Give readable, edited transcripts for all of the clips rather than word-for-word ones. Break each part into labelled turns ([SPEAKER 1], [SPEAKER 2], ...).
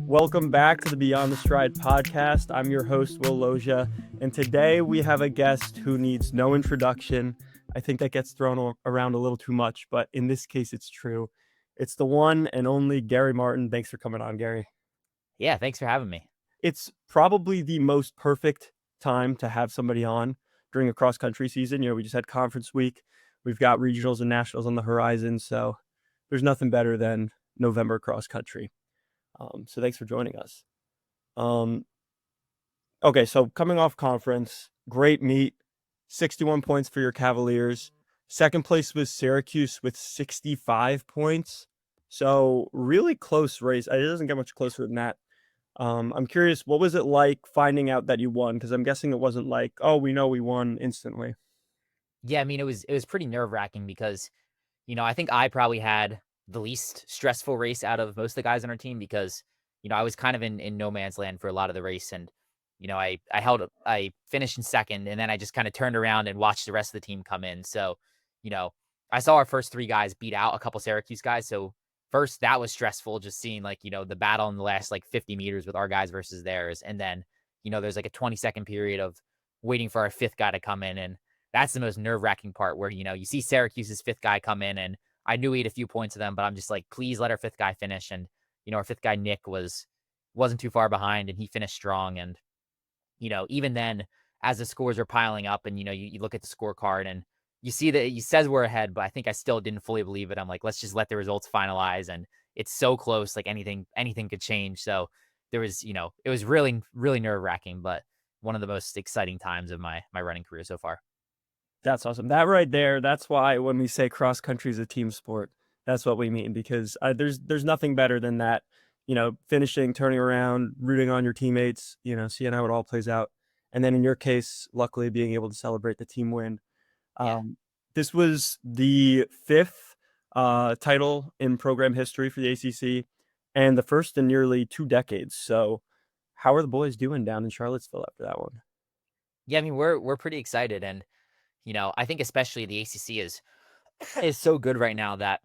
[SPEAKER 1] Welcome back to the Beyond the Stride podcast. I'm your host, Will Loggia, and today we have a guest who needs no introduction. I think that gets thrown around a little too much, but in this case, it's true. It's the one and only Gary Martin. Thanks for coming on, Gary.
[SPEAKER 2] Yeah, thanks for having me.
[SPEAKER 1] It's probably the most perfect time to have somebody on during a cross-country season. We just had conference week. We've got regionals and nationals on the horizon, so there's nothing better than November cross-country. So thanks for joining us. Okay, so coming off conference, great meet, 61 points for your Cavaliers. Second place was Syracuse with 65 points. So really close race. It doesn't get much closer than that. I'm curious, what was it like finding out that you won? Because I'm guessing it wasn't like, oh, we know we won instantly.
[SPEAKER 2] Yeah, I mean, it was pretty nerve-wracking because, I think I probably had the least stressful race out of most of the guys on our team because, I was kind of in no man's land for a lot of the race. And, I finished in second, and then I just kind of turned around and watched the rest of the team come in. So, I saw our first three guys beat out a couple Syracuse guys. So first, that was stressful, just seeing the battle in the last 50 meters with our guys versus theirs. And then, there's like a 20-second period of waiting for our fifth guy to come in. And that's the most nerve-wracking part where, you see Syracuse's fifth guy come in, and I knew he had a few points of them, but I'm just like, please let our fifth guy finish. And, our fifth guy, Nick, wasn't too far behind, and he finished strong. And, even then, as the scores are piling up and, you look at the scorecard and you see that he says we're ahead, but I think I still didn't fully believe it. I'm like, let's just let the results finalize. And it's so close, like anything could change. So there was, it was really, really nerve-wracking, but one of the most exciting times of my running career so far.
[SPEAKER 1] That's awesome. That right there, that's why when we say cross country is a team sport, that's what we mean, because there's nothing better than that, finishing, turning around, rooting on your teammates, seeing how it all plays out. And then in your case, luckily being able to celebrate the team win.
[SPEAKER 2] Yeah.
[SPEAKER 1] This was the fifth title in program history for the ACC and the first in nearly 2 decades. So how are the boys doing down in Charlottesville after that one?
[SPEAKER 2] Yeah, I mean, we're pretty excited. And, I think especially the ACC is so good right now that,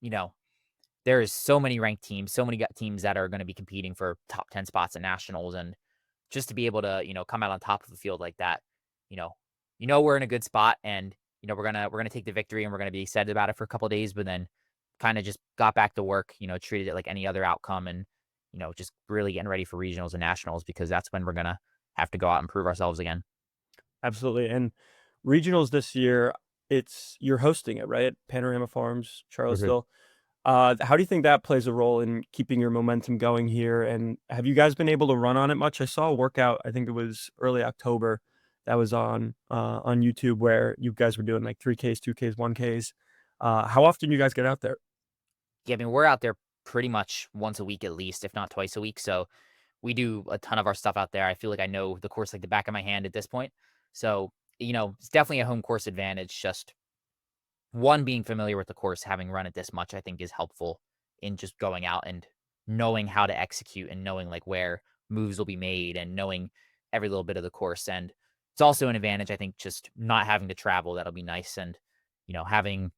[SPEAKER 2] you know, there is so many ranked teams, so many teams that are going to be competing for top 10 spots at nationals. And just to be able to, come out on top of the field like that, you know, we're in a good spot, and, we're going to take the victory, and we're going to be excited about it for a couple of days, but then kind of just got back to work, treated it like any other outcome, and, just really getting ready for regionals and nationals, because that's when we're going to have to go out and prove ourselves again.
[SPEAKER 1] Absolutely. And regionals this year, you're hosting it, right? Panorama Farms, Charlottesville. How do you think that plays a role in keeping your momentum going here? And have you guys been able to run on it much? I saw a workout, I think it was early October, that was on YouTube, where you guys were doing like 3Ks, 2Ks, 1Ks. How often do you guys get out there?
[SPEAKER 2] Yeah, I mean, we're out there pretty much once a week at least, if not twice a week. So we do a ton of our stuff out there. I feel like I know the course like the back of my hand at this point. So, it's definitely a home course advantage. Just one, being familiar with the course, having run it this much, I think is helpful in just going out and knowing how to execute, and knowing like where moves will be made, and knowing every little bit of the course. And it's also an advantage, I think, just not having to travel. That'll be nice. And, having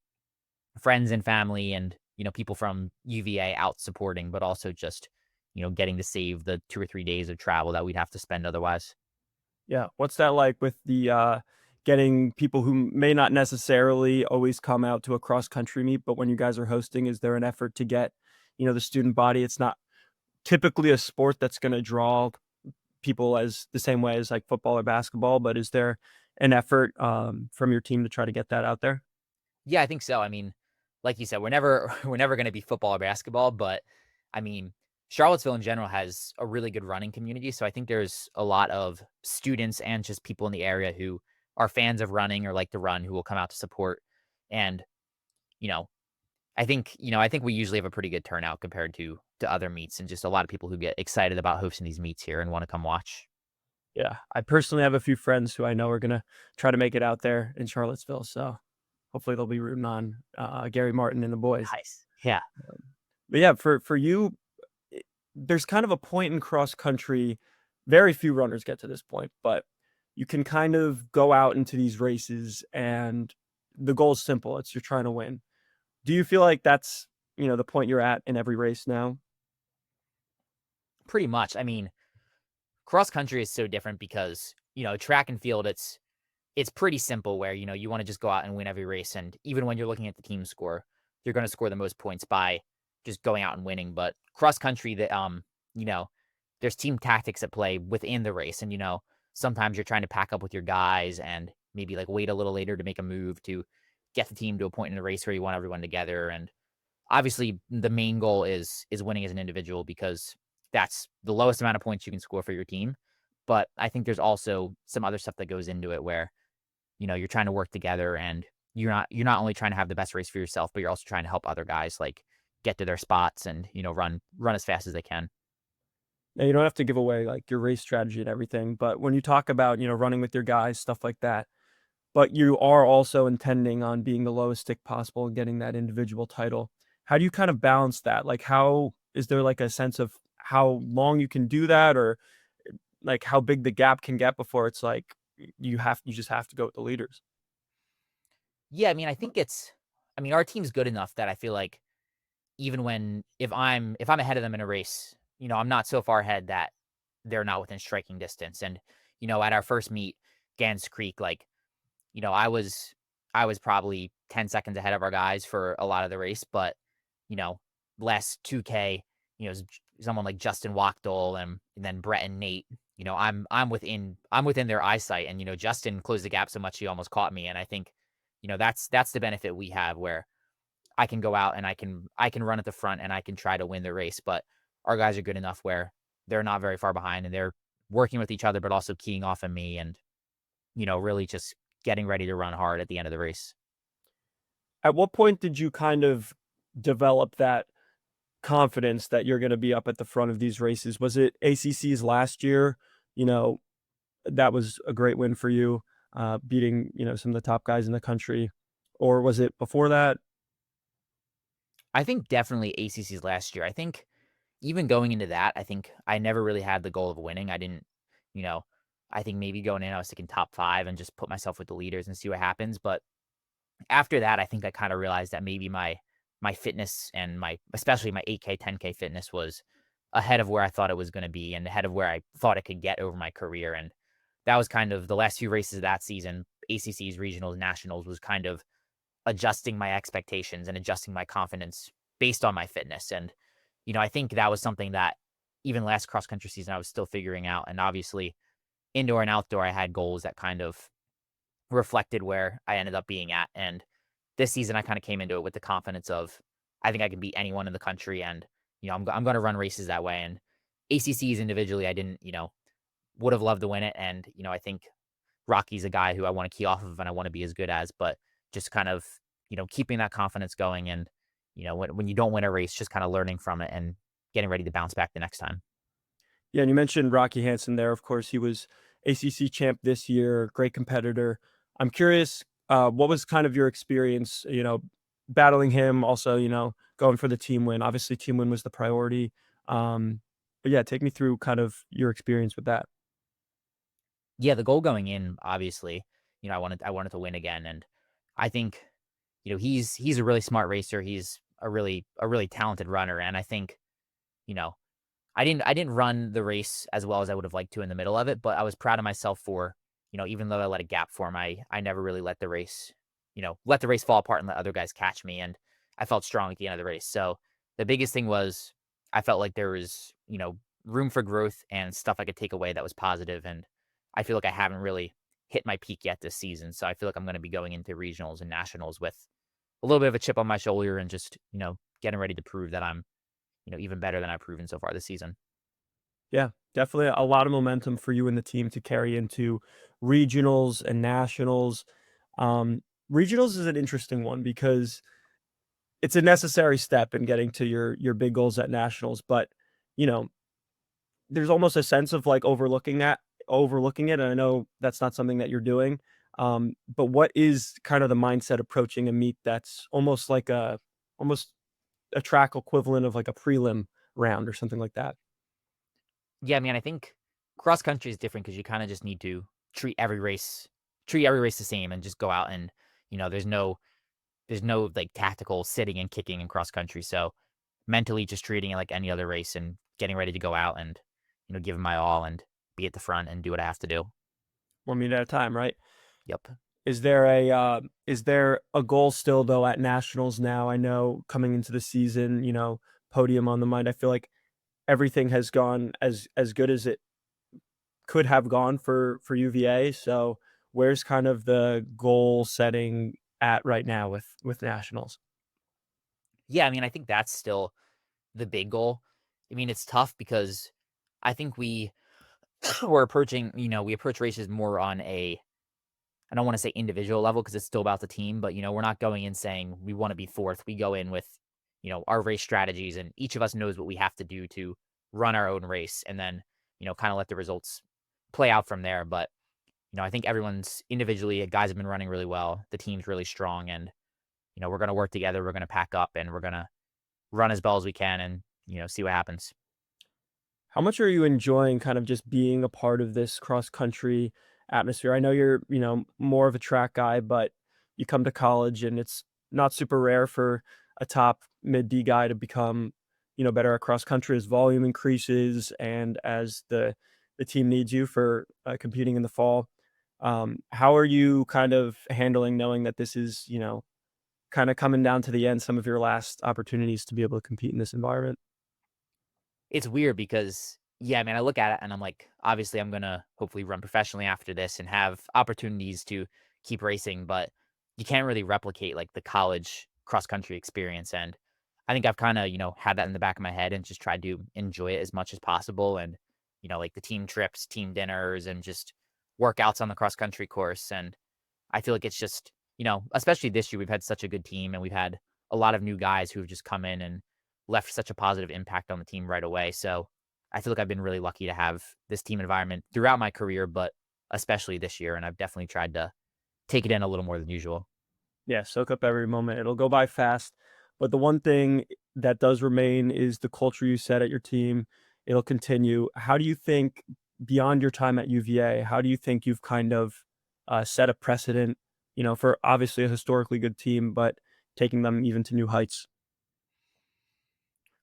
[SPEAKER 2] friends and family and, people from UVA out supporting, but also just, getting to save the 2 or 3 days of travel that we'd have to spend otherwise.
[SPEAKER 1] Yeah. What's that like with the getting people who may not necessarily always come out to a cross country meet, but when you guys are hosting, is there an effort to get, the student body? It's not typically a sport that's going to draw people as the same way as like football or basketball, but is there an effort from your team to try to get that out there?
[SPEAKER 2] Yeah, I think so. I mean, like you said, we're never we're never going to be football or basketball, but I mean, Charlottesville in general has a really good running community, so I think there's a lot of students and just people in the area who are fans of running or like to run, who will come out to support. And, you know, I think we usually have a pretty good turnout compared to other meets, and just a lot of people who get excited about hosting these meets here and want to come watch.
[SPEAKER 1] Yeah, I personally have a few friends who I know are gonna try to make it out there in Charlottesville, so hopefully they'll be rooting on Gary Martin and the boys.
[SPEAKER 2] Nice. Yeah.
[SPEAKER 1] But yeah, for you, there's kind of a point in cross country. Very few runners get to this point, but you can kind of go out into these races, and the goal is simple. It's you're trying to win. Do you feel like that's the point you're at in every race now?
[SPEAKER 2] Pretty much. I mean, cross country is so different because, track and field, it's pretty simple where, you want to just go out and win every race. And even when you're looking at the team score, you're going to score the most points by just going out and winning. But cross country, you know, there's team tactics at play within the race. And, sometimes you're trying to pack up with your guys and maybe like wait a little later to make a move to get the team to a point in the race where you want everyone together. And obviously the main goal is winning as an individual because that's the lowest amount of points you can score for your team. But I think there's also some other stuff that goes into it where, you're trying to work together and you're not only trying to have the best race for yourself, but you're also trying to help other guys like get to their spots and, run as fast as they can.
[SPEAKER 1] Now, you don't have to give away like your race strategy and everything, but when you talk about, running with your guys, stuff like that, but you are also intending on being the lowest stick possible and getting that individual title. How do you kind of balance that? Like, how is there like a sense of how long you can do that, or like how big the gap can get before it's like you just have to go with the leaders?
[SPEAKER 2] Yeah, I mean, our team's good enough that I feel like even when if I'm ahead of them in a race, I'm not so far ahead that they're not within striking distance. And, at our first meet, Gans Creek, like, I was probably 10 seconds ahead of our guys for a lot of the race, but, you know, last 2K, someone like Justin Wachtel and then Brett and Nate, I'm within their eyesight. And, Justin closed the gap so much he almost caught me. And I think, that's the benefit we have where I can go out and I can run at the front and I can try to win the race. But our guys are good enough where they're not very far behind and they're working with each other, but also keying off of me and, really just getting ready to run hard at the end of the race.
[SPEAKER 1] At what point did you kind of develop that confidence that you're going to be up at the front of these races? Was it ACC's last year? You know, that was a great win for you, beating, some of the top guys in the country. Or was it before that?
[SPEAKER 2] I think definitely ACC's last year. I think even going into that, I think I never really had the goal of winning. I didn't, you know, I think maybe going in, I was thinking top five and just put myself with the leaders and see what happens. But after that, I think I kind of realized that maybe my fitness and especially my 8K, 10K fitness was ahead of where I thought it was going to be and ahead of where I thought it could get over my career. And that was kind of the last few races of that season. ACC's regionals, nationals was kind of adjusting my expectations and adjusting my confidence based on my fitness. And, I think that was something that even last cross country season, I was still figuring out. And obviously, indoor and outdoor, I had goals that kind of reflected where I ended up being at. And this season, I kind of came into it with the confidence of, I think I can beat anyone in the country. And, I'm going to run races that way. And ACCs individually, I didn't, would have loved to win it. And, I think Rocky's a guy who I want to key off of and I want to be as good as, but just kind of, keeping that confidence going. And, when you don't win a race, just kind of learning from it and getting ready to bounce back the next time.
[SPEAKER 1] Yeah, and you mentioned Rocky Hansen there. Of course, he was ACC champ this year, great competitor. I'm curious, what was kind of your experience, battling him, also, going for the team win? Obviously, team win was the priority. But yeah, take me through kind of your experience with that.
[SPEAKER 2] Yeah, the goal going in, obviously, I wanted to win again. And I think, he's a really smart racer. He's a really talented runner. And I think, you know, I didn't run the race as well as I would have liked to in the middle of it, but I was proud of myself for, even though I let a gap form, I never really let the race fall apart and let other guys catch me. And I felt strong at the end of the race. So the biggest thing was I felt like there was, room for growth and stuff I could take away that was positive. And I feel like I haven't really hit my peak yet this season. So I feel like I'm going to be going into regionals and nationals with a little bit of a chip on my shoulder and just, getting ready to prove that I'm, even better than I've proven so far this season.
[SPEAKER 1] Yeah, definitely a lot of momentum for you and the team to carry into regionals and nationals. Um, Regionals is an interesting one because it's a necessary step in getting to your big goals at nationals, but you know, there's almost a sense of like overlooking it. And I know that's not something that you're doing. But what is kind of the mindset approaching a meet that's almost a track equivalent of like a prelim round or something like that?
[SPEAKER 2] Yeah, I mean, I think cross country is different because you kind of just need to treat every race, treat every race the same, and just go out and there's no like tactical sitting and kicking in cross country. So mentally, just treating it like any other race and getting ready to go out and, give it my all and be at the front and do what I have to do.
[SPEAKER 1] 1 minute at a time, right?
[SPEAKER 2] Yep.
[SPEAKER 1] Is there a goal still though at nationals now? I know coming into the season, podium on the mind. I feel like everything has gone as good as it could have gone for UVA. So where's kind of the goal setting at right now with nationals?
[SPEAKER 2] Yeah, I mean, I think that's still the big goal. I mean, it's tough because I think we're approaching, we approach races more on a, I don't want to say individual level because it's still about the team, but we're not going in saying we want to be fourth. We go in with, our race strategies, and each of us knows what we have to do to run our own race, and then, kind of let the results play out from there. But, I think everyone's individually, guys have been running really well. The team's really strong, and, we're going to work together. We're going to pack up and we're going to run as well as we can and, see what happens.
[SPEAKER 1] How much are you enjoying kind of just being a part of this cross country atmosphere? I know you're, more of a track guy, but you come to college and it's not super rare for a top mid D guy to become, better at cross country as volume increases and as the team needs you for competing in the fall. How are you kind of handling knowing that this is, kind of coming down to the end, some of your last opportunities to be able to compete in this environment?
[SPEAKER 2] It's weird because, yeah, I mean, I look at it and I'm like, obviously, I'm gonna hopefully run professionally after this and have opportunities to keep racing, but you can't really replicate like the college cross country experience. And I think I've kind of, had that in the back of my head and just tried to enjoy it as much as possible. And, like the team trips, team dinners, and just workouts on the cross country course. And I feel like it's just, especially this year, we've had such a good team and we've had a lot of new guys who have just come in and left such a positive impact on the team right away. So I feel like I've been really lucky to have this team environment throughout my career, but especially this year. And I've definitely tried to take it in a little more than usual.
[SPEAKER 1] Yeah, soak up every moment. It'll go by fast. But the one thing that does remain is the culture you set at your team. It'll continue. How do you think, beyond your time at UVA, how do you think you've kind of set a precedent, for obviously a historically good team, but taking them even to new heights?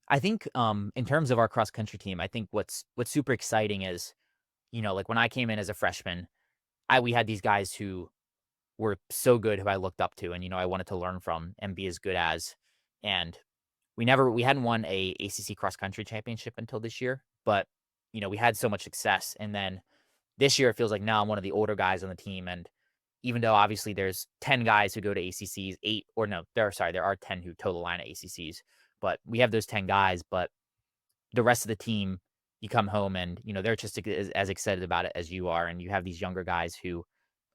[SPEAKER 2] I think in terms of our cross country team, I think what's super exciting is, like when I came in as a freshman, we had these guys who were so good who I looked up to and I wanted to learn from and be as good as. And we hadn't won a ACC cross country championship until this year, but we had so much success. And then this year it feels like now I'm one of the older guys on the team. And even though obviously there's 10 guys who go to ACCs, eight or no, there are 10 who toe the line at ACCs, but we have those 10 guys. But the rest of the team, you come home and they're just as excited about it as you are, and you have these younger guys who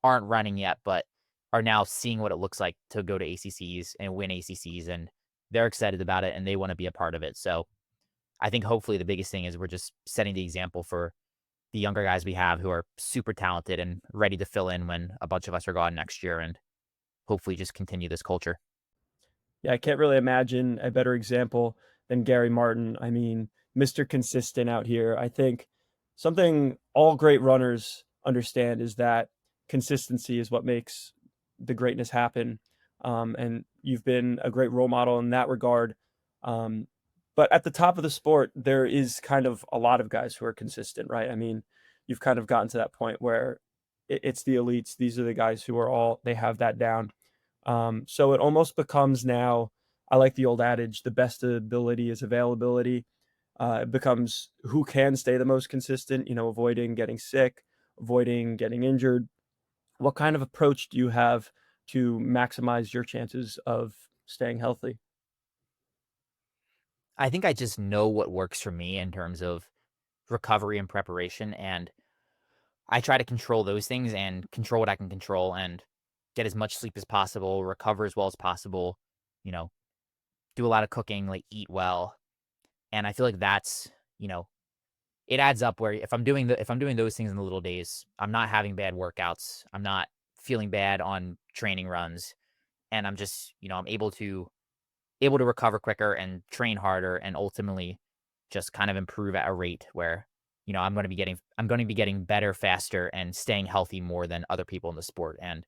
[SPEAKER 2] aren't running yet, but are now seeing what it looks like to go to ACCs and win ACCs, and they're excited about it and they want to be a part of it. So I think hopefully the biggest thing is we're just setting the example for the younger guys we have who are super talented and ready to fill in when a bunch of us are gone next year, and hopefully just continue this culture.
[SPEAKER 1] Yeah, I can't really imagine a better example than Gary Martin. I mean, Mr. Consistent out here. I think something all great runners understand is that consistency is what makes the greatness happen. And you've been a great role model in that regard. Um, but at the top of the sport, there is kind of a lot of guys who are consistent, right? I mean, you've kind of gotten to that point where it's the elites. These are the guys who are all, they have that down. So it almost becomes now, I like the old adage, the best ability is availability. It becomes who can stay the most consistent, avoiding getting sick, avoiding getting injured. What kind of approach do you have to maximize your chances of staying healthy?
[SPEAKER 2] I think I just know what works for me in terms of recovery and preparation, and I try to control those things and control what I can control and get as much sleep as possible, recover as well as possible, you know, do a lot of cooking, like eat well. And I feel like that's, it adds up where if I'm doing those things in the little days, I'm not having bad workouts. I'm not feeling bad on training runs. And I'm just, I'm able to recover quicker and train harder and ultimately just kind of improve at a rate where, I'm going to be getting better faster and staying healthy more than other people in the sport. And,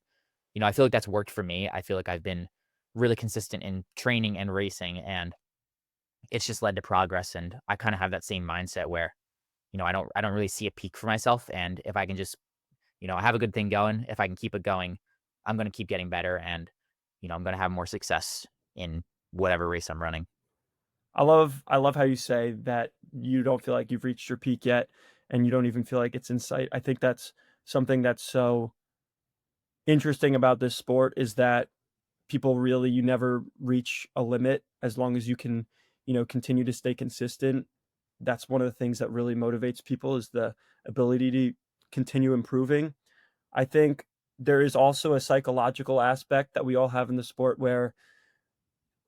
[SPEAKER 2] I feel like that's worked for me. I feel like I've been really consistent in training and racing. And it's just led to progress. And I kind of have that same mindset where, I don't really see a peak for myself. And if I can just, I have a good thing going, if I can keep it going, I'm going to keep getting better. And, I'm going to have more success in whatever race I'm running.
[SPEAKER 1] I love how you say that you don't feel like you've reached your peak yet, and you don't even feel like it's in sight. I think that's something that's so interesting about this sport is that people really you never reach a limit as long as you can, continue to stay consistent. That's one of the things that really motivates people is the ability to continue improving. I think there is also a psychological aspect that we all have in the sport where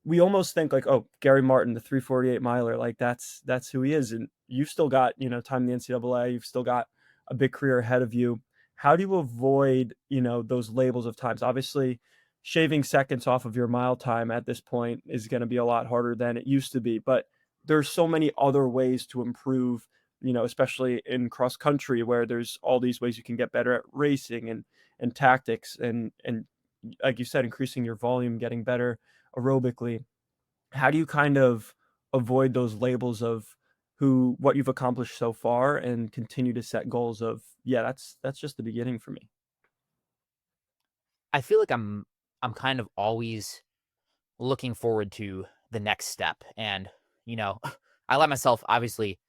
[SPEAKER 1] we almost think like, oh, Gary Martin, the 348 miler, like that's who he is. And you've still got, time in the NCAA, you've still got a big career ahead of you. How do you avoid, those labels of times? Obviously, shaving seconds off of your mile time at this point is going to be a lot harder than it used to be. But there's so many other ways to improve, especially in cross country where there's all these ways you can get better at racing and tactics and like you said, increasing your volume, getting better aerobically. How do you kind of avoid those labels of what you've accomplished so far and continue to set goals of, yeah, that's just the beginning for me.
[SPEAKER 2] I feel like I'm kind of always looking forward to the next step. And, you know, I let myself obviously,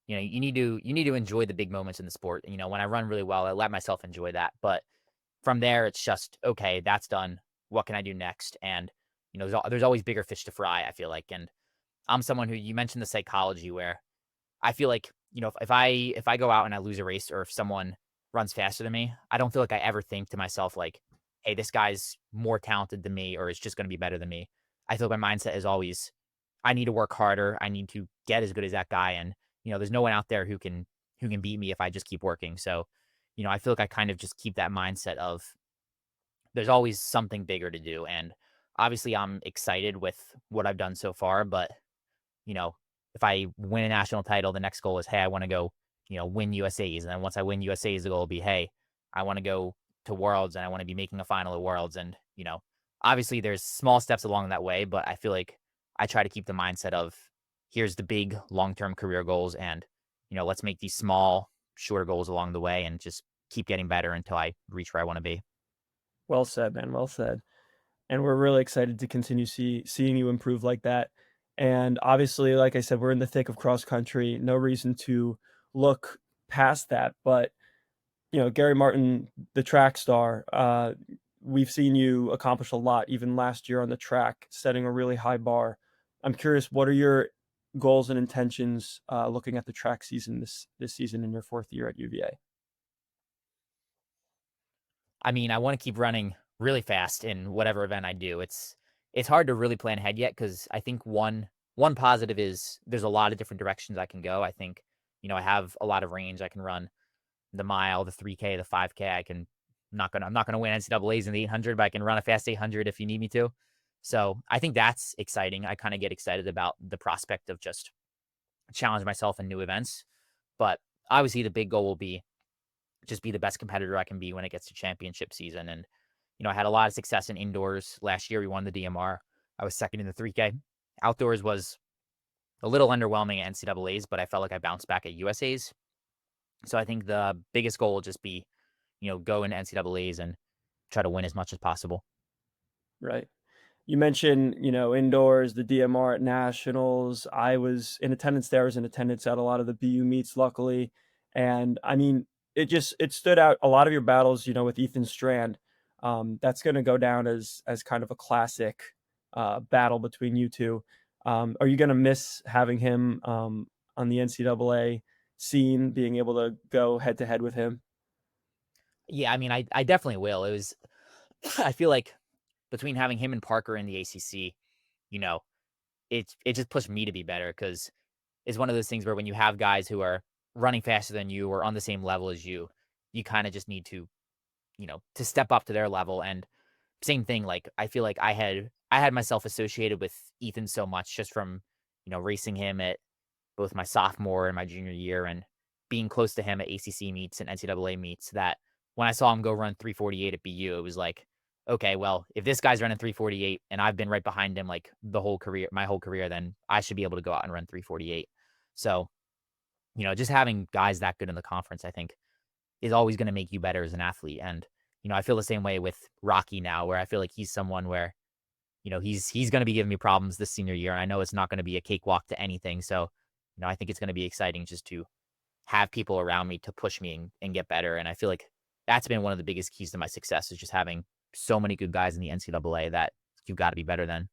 [SPEAKER 2] you need to enjoy the big moments in the sport. When I run really well, I let myself enjoy that. But from there, it's just, okay, that's done. What can I do next? And, there's always bigger fish to fry, I feel like. And I'm someone who you mentioned the psychology where I feel like, if I go out and I lose a race or if someone runs faster than me, I don't feel like I ever think to myself like, hey, this guy's more talented than me or is just going to be better than me. I feel like my mindset is always I need to work harder. I need to get as good as that guy. And, there's no one out there who can beat me if I just keep working. So, I feel like I kind of just keep that mindset of there's always something bigger to do. And obviously I'm excited with what I've done so far, but you know, if I win a national title, the next goal is, hey, I want to go, win USAs. And then once I win USAs, the goal will be, hey, I want to go to Worlds and I want to be making a final at Worlds. And, obviously there's small steps along that way, but I feel like I try to keep the mindset of here's the big long-term career goals and, let's make these small, shorter goals along the way and just keep getting better until I reach where I want to be.
[SPEAKER 1] Well said, man. Well said. And we're really excited to continue seeing you improve like that. And obviously, like I said, we're in the thick of cross country. No reason to look past that. But Gary Martin, the track star, we've seen you accomplish a lot, even last year on the track, setting a really high bar. I'm curious, what are your goals and intentions looking at the track season this season in your fourth year at UVA?
[SPEAKER 2] I mean, I want to keep running really fast in whatever event I do. It's hard to really plan ahead yet because I think one positive is there's a lot of different directions I can go. I think, I have a lot of range. I can run the mile, the 3K, the 5K. I'm not gonna win NCAAs in the 800, but I can run a fast 800 if you need me to. So I think that's exciting. I kind of get excited about the prospect of just challenge myself in new events. But obviously the big goal will be just be the best competitor I can be when it gets to championship season. And, I had a lot of success in indoors. Last year we won the DMR. I was second in the 3K. Outdoors was a little underwhelming at NCAAs, but I felt like I bounced back at USAs. So I think the biggest goal will just be, go into NCAAs and try to win as much as possible.
[SPEAKER 1] Right. You mentioned, indoors, the DMR at nationals. I was in attendance there. I was in attendance at a lot of the BU meets, luckily. And I mean, it stood out a lot of your battles, with Ethan Strand. That's going to go down as kind of a classic battle between you two. Are you going to miss having him on the NCAA scene, being able to go head to head with him?
[SPEAKER 2] Yeah, I mean, I definitely will. It was, I feel like between having him and Parker in the ACC, you know, it just pushed me to be better because it's one of those things where when you have guys who are running faster than you or on the same level as you kind of just need to, to step up to their level. And same thing, like I feel like I had myself associated with Ethan so much just from, racing him at both my sophomore and my junior year and being close to him at ACC meets and NCAA meets that when I saw him go run 348 at BU, it was like, okay, well, if this guy's running 3:48 and I've been right behind him like the whole career, my whole career, then I should be able to go out and run 3:48. So, just having guys that good in the conference, I think, is always going to make you better as an athlete. And, I feel the same way with Rocky now, where I feel like he's someone where, he's going to be giving me problems this senior year. And I know it's not going to be a cakewalk to anything. So, I think it's going to be exciting just to have people around me to push me and get better. And I feel like that's been one of the biggest keys to my success is just having so many good guys in the NCAA that you've got to be better than.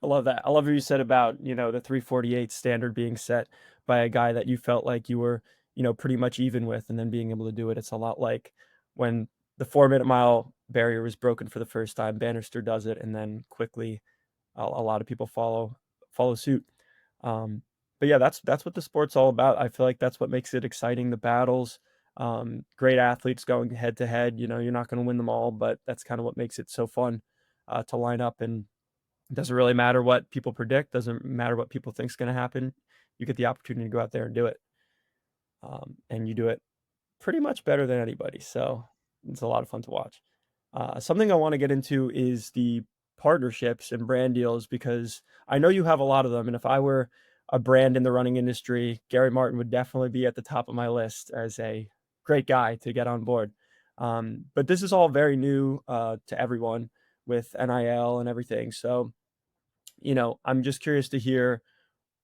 [SPEAKER 1] I love that. I love what you said about, the 348 standard being set by a guy that you felt like you were, pretty much even with, and then being able to do it. It's a lot like when the 4 minute mile barrier was broken for the first time, Bannister does it, and then quickly a lot of people follow suit. But yeah, that's what the sport's all about. I feel like that's what makes it exciting. The battles, great athletes going head to head. You're not going to win them all, but that's kind of what makes it so fun to line up. And it doesn't really matter what people predict. Doesn't matter what people think is going to happen. You get the opportunity to go out there and do it, and you do it pretty much better than anybody. So it's a lot of fun to watch. Something I want to get into is the partnerships and brand deals, because I know you have a lot of them. And if I were a brand in the running industry, Gary Martin would definitely be at the top of my list as a great guy to get on board. But this is all very new to everyone with NIL and everything. So, I'm just curious to hear,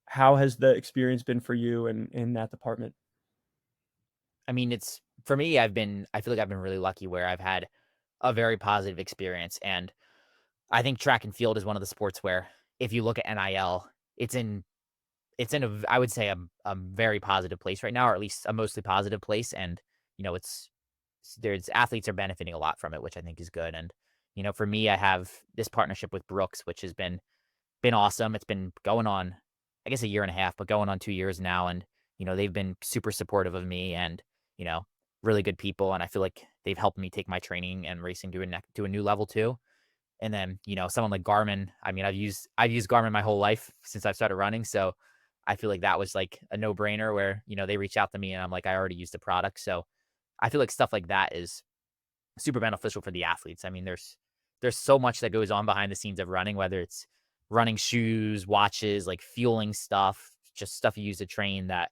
[SPEAKER 1] how has the experience been for you in that department?
[SPEAKER 2] I mean, it's for me, I feel like I've been really lucky where I've had a very positive experience. And I think track and field is one of the sports where if you look at NIL, it's in I would say a very positive place right now, or at least a mostly positive place. And, there's athletes are benefiting a lot from it, which I think is good. And, for me, I have this partnership with Brooks, which has been awesome. It's been going on, I guess, a year and a half, but going on 2 years now. And, they've been super supportive of me and, you know, really good people. And I feel like they've helped me take my training and racing to a new level too. And then, someone like Garmin, I mean, I've used Garmin my whole life since I've started running. So I feel like that was like a no brainer where, they reach out to me and I'm like, I already used the product. So I feel like stuff like that is super beneficial for the athletes. I mean, there's so much that goes on behind the scenes of running, whether it's running shoes, watches, like fueling stuff, just stuff you use to train that,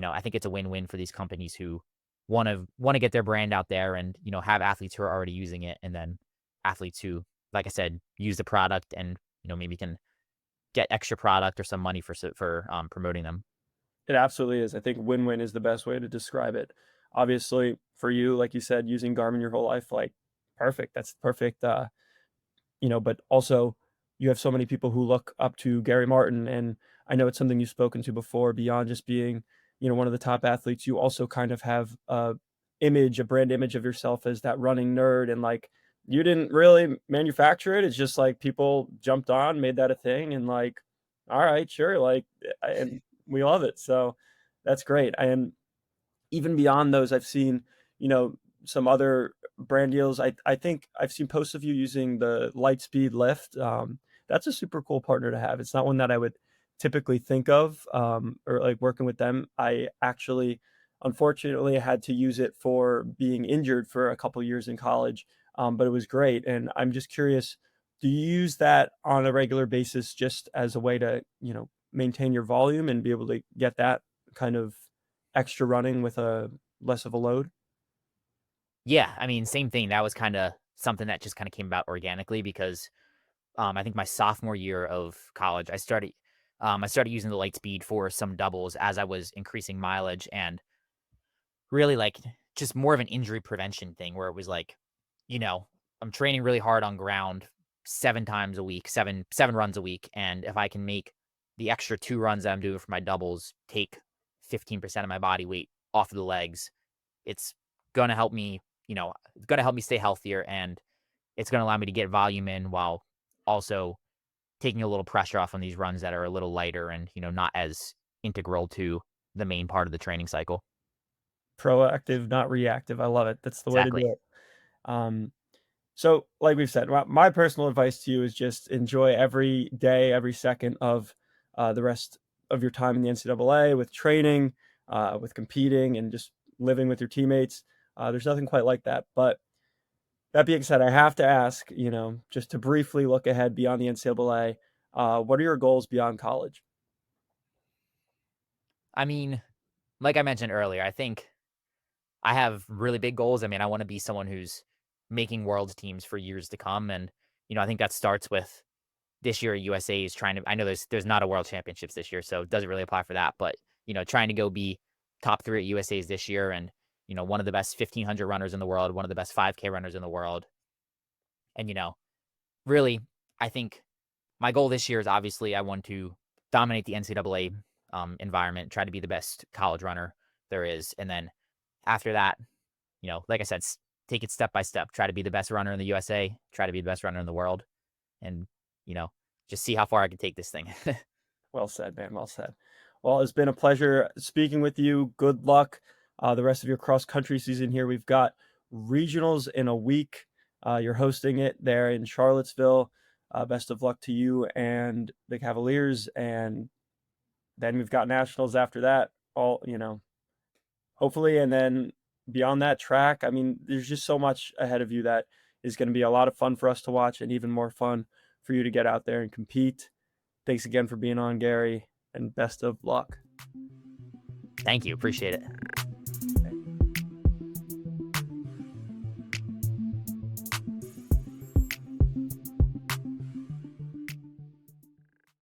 [SPEAKER 2] I think it's a win-win for these companies who want to get their brand out there and, have athletes who are already using it. And then athletes who, like I said, use the product and, maybe can get extra product or some money for promoting them.
[SPEAKER 1] It absolutely is. I think win-win is the best way to describe it. Obviously, for you, like you said, using Garmin your whole life, like, perfect. That's perfect. But also you have so many people who look up to Gary Martin, and I know it's something you've spoken to before. Beyond just being, one of the top athletes, you also kind of have a brand image of yourself as that running nerd, and like, you didn't really manufacture it. It's just like people jumped on, made that a thing, and like, all right, sure, like, and we love it. So that's great. And even beyond those, I've seen, you know, some other brand deals. I think I've seen posts of you using the Lightspeed Lift. That's a super cool partner to have. It's not one that I would typically think of, or like working with them. I actually, unfortunately, had to use it for being injured for a couple years in college, but it was great. And I'm just curious, do you use that on a regular basis just as a way to, maintain your volume and be able to get that kind of extra running with a less of a load?
[SPEAKER 2] Yeah, I mean, same thing. That was kind of something that just kind of came about organically because I think my sophomore year of college, I started using the light speed for some doubles as I was increasing mileage and really like just more of an injury prevention thing where it was like, you know, I'm training really hard on ground 7 times a week, seven runs a week. And if I can make the extra 2 runs that I'm doing for my doubles take 15% of my body weight off of the legs, it's gonna help me, it's gonna help me stay healthier and it's gonna allow me to get volume in while also taking a little pressure off on these runs that are a little lighter and, not as integral to the main part of the training cycle.
[SPEAKER 1] Proactive, not reactive. I love it. That's the way to
[SPEAKER 2] Exactly.
[SPEAKER 1] do it. Um, so like we've said, my personal advice to you is just enjoy every day, every second of the rest of your time in the NCAA with training, with competing, and just living with your teammates. There's nothing quite like that. But That being said, I have to ask, just to briefly look ahead beyond the NCAA, what are your goals beyond college?
[SPEAKER 2] I mean, like I mentioned earlier, I think I have really big goals. I mean, I want to be someone who's making world teams for years to come. And, I think that starts with this year USA is trying to, I know there's not a world championships this year, so it doesn't really apply for that. But, trying to go be top 3 at USA's this year and, one of the best 1500 runners in the world, one of the best 5K runners in the world. And, really, I think my goal this year is obviously I want to dominate the NCAA environment, try to be the best college runner there is. And then after that, like I said, take it step by step, try to be the best runner in the USA, try to be the best runner in the world, and, you know, just see how far I can take this thing.
[SPEAKER 1] Well said, man. Well said. Well, it's been a pleasure speaking with you. Good luck the rest of your cross country season here. We've got regionals in a week. You're hosting it there in Charlottesville. Best of luck to you and the Cavaliers. And then we've got nationals after that. Hopefully. And then beyond that track, I mean, there's just so much ahead of you that is going to be a lot of fun for us to watch and even more fun for you to get out there and compete. Thanks again for being on, Gary, and best of luck.
[SPEAKER 2] Thank you. Appreciate it.